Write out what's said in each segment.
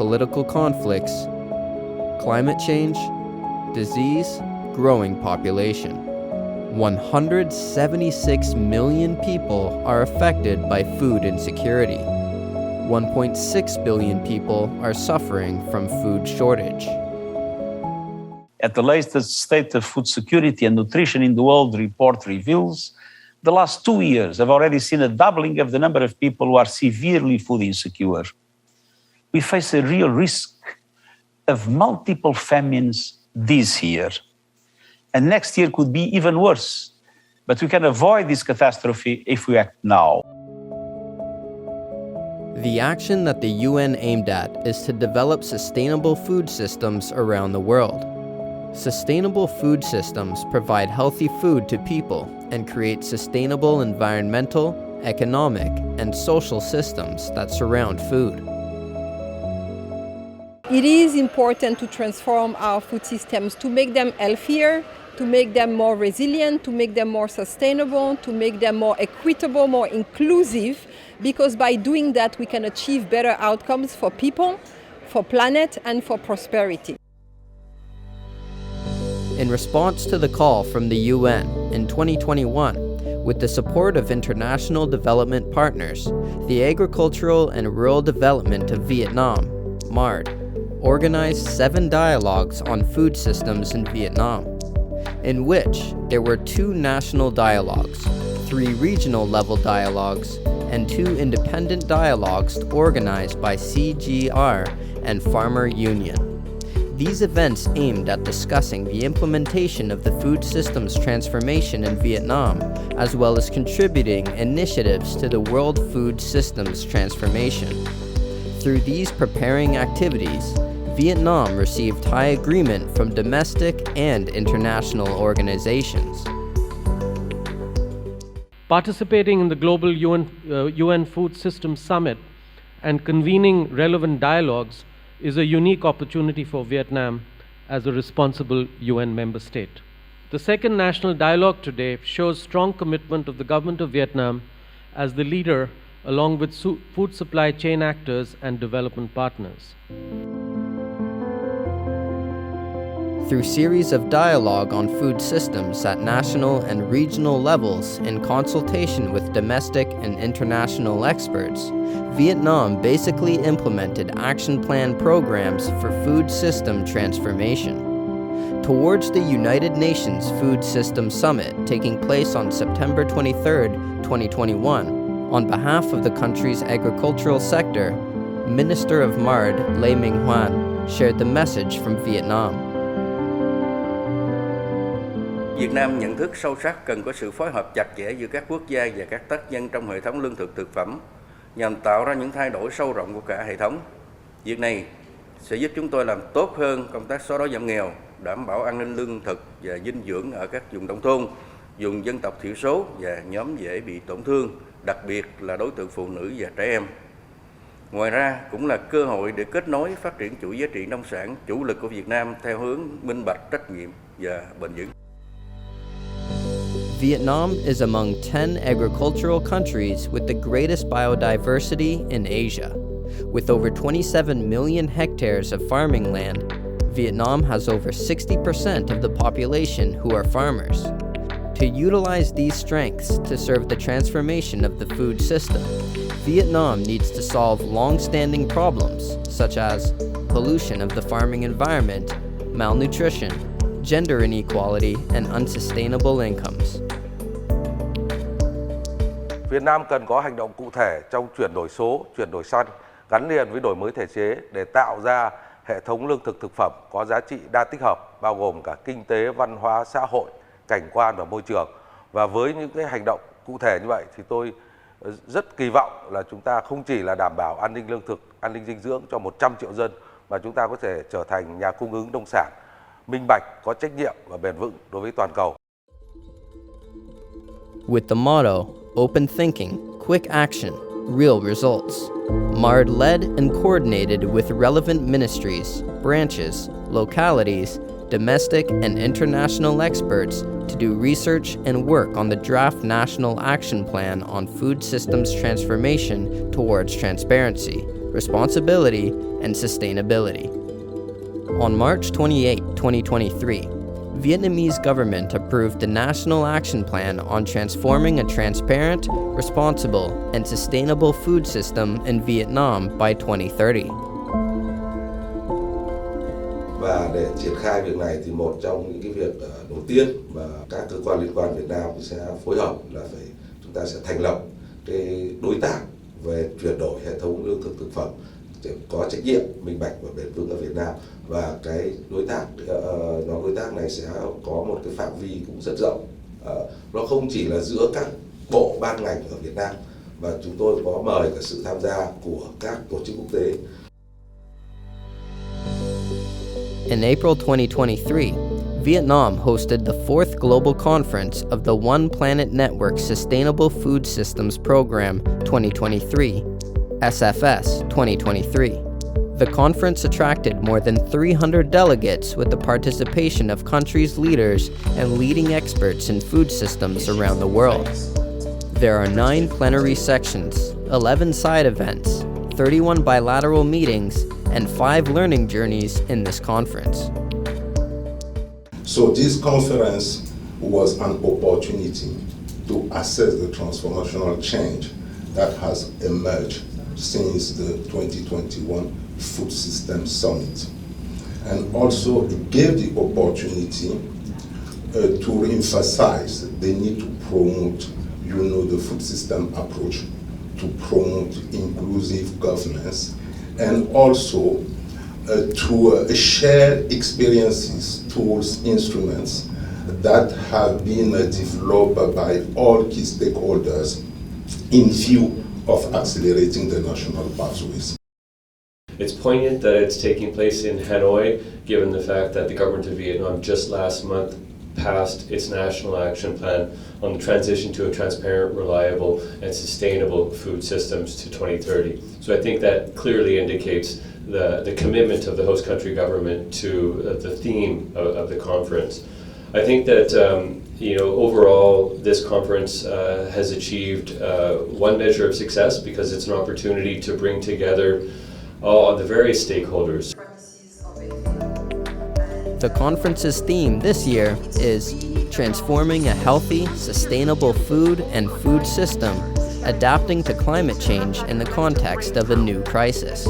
political conflicts, climate change, disease, growing population. 176 million people are affected by food insecurity. 1.6 billion people are suffering from food shortage. At the latest State of Food Security and Nutrition in the World report reveals, the last 2 years have already seen a doubling of the number of people who are severely food insecure. We face a real risk of multiple famines this year. And next year could be even worse. But we can avoid this catastrophe if we act now. The action that the UN aimed at is to develop sustainable food systems around the world. Sustainable food systems provide healthy food to people and create sustainable environmental, economic, and social systems that surround food. It is important to transform our food systems to make them healthier, to make them more resilient, to make them more sustainable, to make them more equitable, more inclusive, because by doing that we can achieve better outcomes for people, for planet, and for prosperity. In response to the call from the UN in 2021, with the support of international development partners, the Agricultural and Rural Development of Vietnam, MARD, organized 7 dialogues on food systems in Vietnam, in which there were 2 national dialogues, 3 regional level dialogues, and 2 independent dialogues organized by CGR and Farmer Union. These events aimed at discussing the implementation of the food systems transformation in Vietnam, as well as contributing initiatives to the world food systems transformation. Through these preparing activities, Vietnam received high agreement from domestic and international organizations. Participating in the global UN Food Systems Summit and convening relevant dialogues is a unique opportunity for Vietnam as a responsible UN member state. The second national dialogue today shows strong commitment of the government of Vietnam as the leader, along with food supply chain actors and development partners. Through series of dialogue on food systems at national and regional levels in consultation with domestic and international experts, Vietnam basically implemented action plan programs for food system transformation. Towards the United Nations Food Systems Summit taking place on September 23, 2021, on behalf of the country's agricultural sector, Minister of MARD Lê Minh Hoan shared the message from Vietnam. Việt Nam nhận thức sâu sắc cần có sự phối hợp chặt chẽ giữa các quốc gia và các tác nhân trong hệ thống lương thực thực phẩm nhằm tạo ra những thay đổi sâu rộng của cả hệ thống. Việc này sẽ giúp chúng tôi làm tốt hơn công tác xóa đói giảm nghèo, đảm bảo an ninh lương thực và dinh dưỡng ở các vùng nông thôn, vùng dân tộc thiểu số và nhóm dễ bị tổn thương, đặc biệt là đối tượng phụ nữ và trẻ em. Ngoài ra, cũng là cơ hội để kết nối phát triển chuỗi giá trị nông sản chủ lực của Việt Nam theo hướng minh bạch, trách nhiệm và bền vững. Vietnam is among 10 agricultural countries with the greatest biodiversity in Asia. With over 27 million hectares of farming land, Vietnam has over 60% of the population who are farmers. To utilize these strengths to serve the transformation of the food system, Vietnam needs to solve long-standing problems such as pollution of the farming environment, malnutrition, gender inequality, and unsustainable incomes. Việt Nam cần có hành động cụ thể trong chuyển đổi số, chuyển đổi xanh, gắn liền với đổi mới thể chế để tạo ra hệ thống lương thực thực phẩm có giá trị đa tích hợp, bao gồm cả kinh tế, văn hóa, xã hội, cảnh quan và môi trường. Và với những cái hành động cụ thể như vậy thì tôi rất kỳ vọng là chúng ta không chỉ là đảm bảo an ninh lương thực, an ninh dinh dưỡng cho 100 triệu dân, mà chúng ta có thể trở thành nhà cung ứng nông sản minh bạch, có trách nhiệm và bền vững đối với toàn cầu. With the motto, open thinking, quick action, real results, MARD led and coordinated with relevant ministries, branches, localities, domestic and international experts to do research and work on the draft National Action Plan on Food Systems Transformation towards Transparency, responsibility, and sustainability. On March 28, 2023, Vietnamese government approved the National Action Plan on transforming a transparent, responsible, and sustainable food system in Vietnam by 2030. Và để triển khai việc này thì một trong những cái việc đầu tiên mà các cơ quan liên quan Việt Nam sẽ phối hợp là chúng ta sẽ thành lập cái đối tác về chuyển đổi hệ thống lương thực thực phẩm có trách nhiệm, minh bạch và bền vững ở Việt Nam. Và cái nhóm đối tác này sẽ có một cái phạm vi cũng rất rộng. Nó không chỉ là giữa các bộ ban ngành ở Việt Nam, và chúng tôi có mời cả sự tham gia của các tổ chức quốc tế. In April 2023, Vietnam hosted the 4th Global Conference of the One Planet Network Sustainable Food Systems Program 2023, SFS 2023. The conference attracted more than 300 delegates with the participation of countries' leaders and leading experts in food systems around the world. There are 9 plenary sections, 11 side events, 31 bilateral meetings, and 5 learning journeys in this conference. So this conference was an opportunity to assess the transformational change that has emerged since the 2021 Food System Summit. And also it gave the opportunity to reemphasize the need to promote, the food system approach, to promote inclusive governance, and also to share experiences, tools, instruments that have been developed by all key stakeholders in view of accelerating the national pathways. It's poignant that it's taking place in Hanoi, given the fact that the government of Vietnam just last month passed its national action plan on the transition to a transparent, reliable, and sustainable food systems to 2030. So I think that clearly indicates the commitment of the host country government to the theme of the conference. I think that overall this conference has achieved one measure of success because it's an opportunity to bring together all the various stakeholders. The conference's theme this year is Transforming a Healthy, Sustainable Food and Food System, Adapting to Climate Change in the Context of a New Crisis.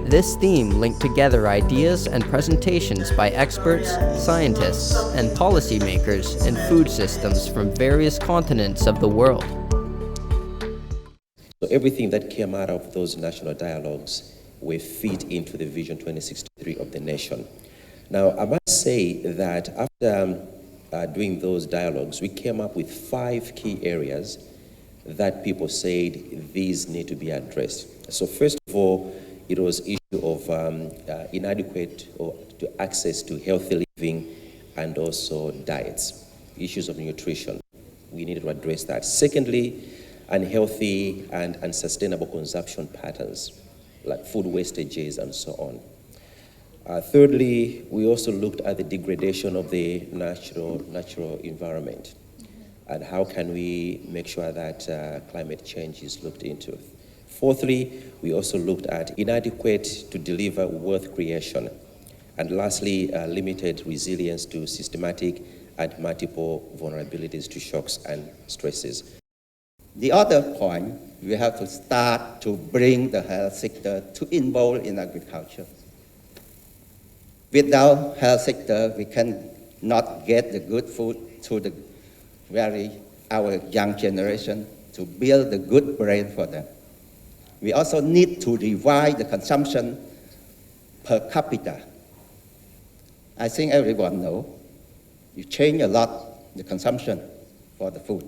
This theme linked together ideas and presentations by experts, scientists, and policymakers in food systems from various continents of the world. So everything that came out of those national dialogues will feed into the Vision 2063 of the nation. Now, I must say that after doing those dialogues, we came up with 5 key areas that people said these need to be addressed. So first of all, it was issue of inadequate access to healthy living and also diets, issues of nutrition. We needed to address that. Secondly, unhealthy and unsustainable consumption patterns, like food wastages and so on. Thirdly, we also looked at the degradation of the natural environment and how can we make sure that climate change is looked into. Fourthly, we also looked at inadequate to deliver wealth creation. And lastly, limited resilience to systematic and multiple vulnerabilities to shocks and stresses. The other point, we have to start to bring the health sector to involve in agriculture. Without health sector, we cannot get the good food to our young generation to build the good brain for them. We also need to revise the consumption per capita. I think everyone knows you change a lot the consumption for the food.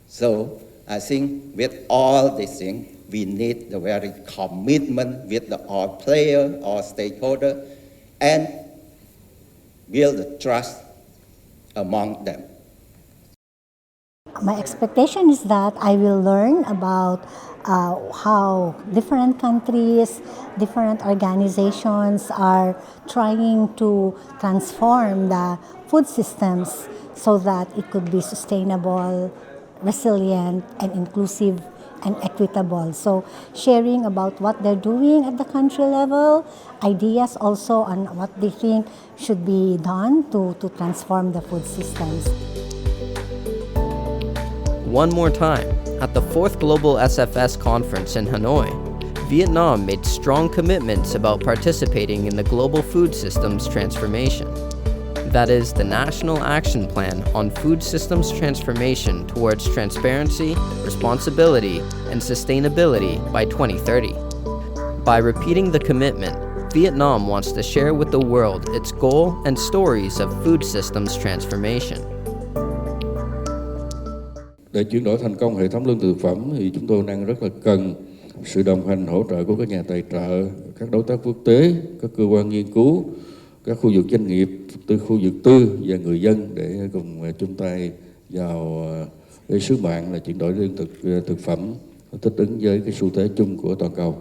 So I think with all these things, we need the very commitment with all players, all stakeholders, and build the trust among them. My expectation is that I will learn about how different countries, different organizations are trying to transform the food systems so that it could be sustainable, resilient, and inclusive and equitable. So sharing about what they're doing at the country level, ideas also on what they think should be done to transform the food systems. One more time, at the 4th Global SFS Conference in Hanoi, Vietnam made strong commitments about participating in the global food systems transformation. That is the National Action Plan on Food Systems Transformation towards Transparency, Responsibility, and Sustainability by 2030. By repeating the commitment, Vietnam wants to share with the world its goal and stories of food systems transformation. Để chuyển đổi thành công hệ thống lương thực thực phẩm thì chúng tôi đang rất là cần sự đồng hành hỗ trợ của các nhà tài trợ, các đối tác quốc tế, các cơ quan nghiên cứu, các khu vực doanh nghiệp, khu vực tư và người dân để cùng chung tay vào cái sứ mạng là chuyển đổi lương thực thực phẩm thích ứng với cái xu thế chung của toàn cầu.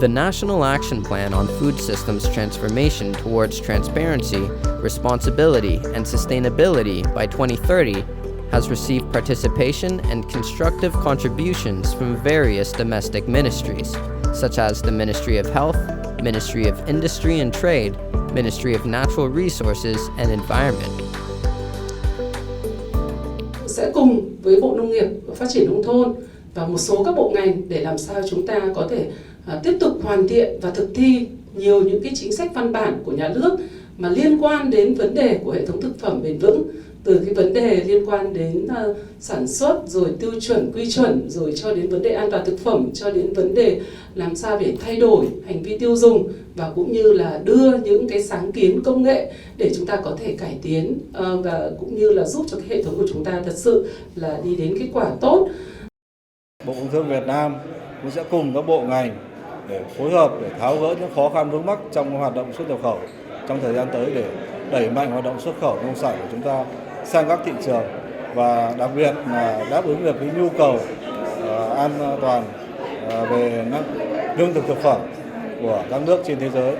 The National Action Plan on Food Systems Transformation Towards Transparency, Responsibility, and Sustainability by 2030 has received participation and constructive contributions from various domestic ministries, such as the Ministry of Health, Ministry of Industry and Trade, Ministry of Natural Resources and Environment. Sẽ cùng với Bộ Nông nghiệp và Phát triển Nông thôn và một số các bộ ngành để làm sao chúng ta có thể tiếp tục hoàn thiện và thực thi nhiều những cái chính sách văn bản của nhà nước mà liên quan đến vấn đề của hệ thống thực phẩm bền vững, từ cái vấn đề liên quan đến sản xuất rồi tiêu chuẩn quy chuẩn rồi cho đến vấn đề an toàn thực phẩm, cho đến vấn đề làm sao để thay đổi hành vi tiêu dùng và cũng như là đưa những cái sáng kiến công nghệ để chúng ta có thể cải tiến và cũng như là giúp cho cái hệ thống của chúng ta thật sự là đi đến kết quả tốt. Bộ Công Thương Việt Nam cũng sẽ cùng các bộ ngành để phối hợp để tháo gỡ những khó khăn vướng mắc trong hoạt động xuất nhập khẩu trong thời gian tới để đẩy mạnh hoạt động xuất khẩu nông sản của chúng ta sang các thị trường và đặc biệt là đáp ứng được cái nhu cầu an toàn về lương thực thực phẩm của các nước trên thế giới.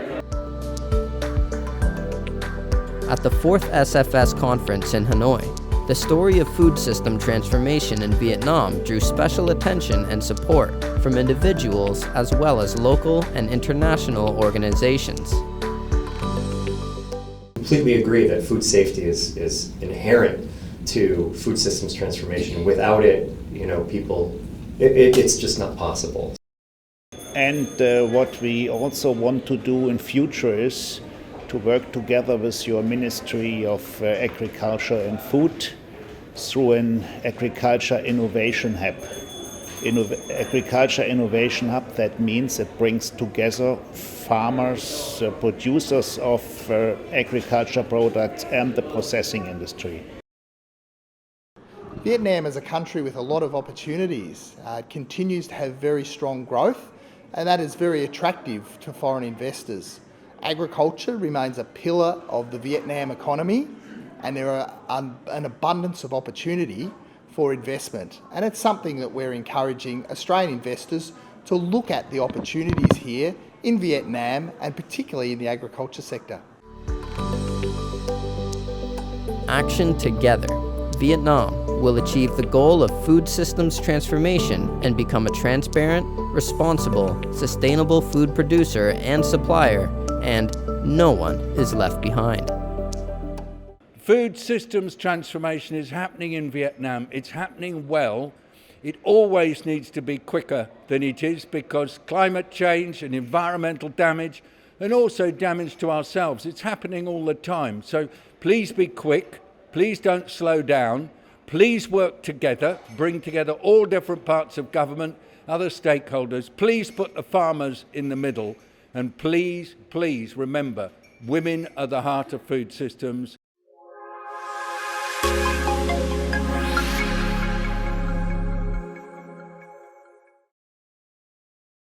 At the 4th SFS Conference in Hanoi, the story of food system transformation in Vietnam drew special attention and support from individuals as well as local and international organizations. Completely agree that food safety is inherent to food systems transformation. Without it, it's just not possible. And what we also want to do in future is to work together with your Ministry of Agriculture and Food through an Agriculture Innovation Hub. Agriculture Innovation Hub, that means it brings together farmers, producers of agriculture products and the processing industry. Vietnam is a country with a lot of opportunities. It continues to have very strong growth, and that is very attractive to foreign investors. Agriculture remains a pillar of the Vietnam economy, and there are an abundance of opportunity for investment. And it's something that we're encouraging Australian investors to look at the opportunities here in Vietnam, and particularly in the agriculture sector. Action together, Vietnam will achieve the goal of food systems transformation and become a transparent, responsible, sustainable food producer and supplier, and no one is left behind. Food systems transformation is happening in Vietnam. It's happening well. It always needs to be quicker than it is because climate change and environmental damage and also damage to ourselves, it's happening all the time. So please be quick. Please don't slow down. Please work together, bring together all different parts of government, other stakeholders. Please put the farmers in the middle. And please, please remember, women are the heart of food systems.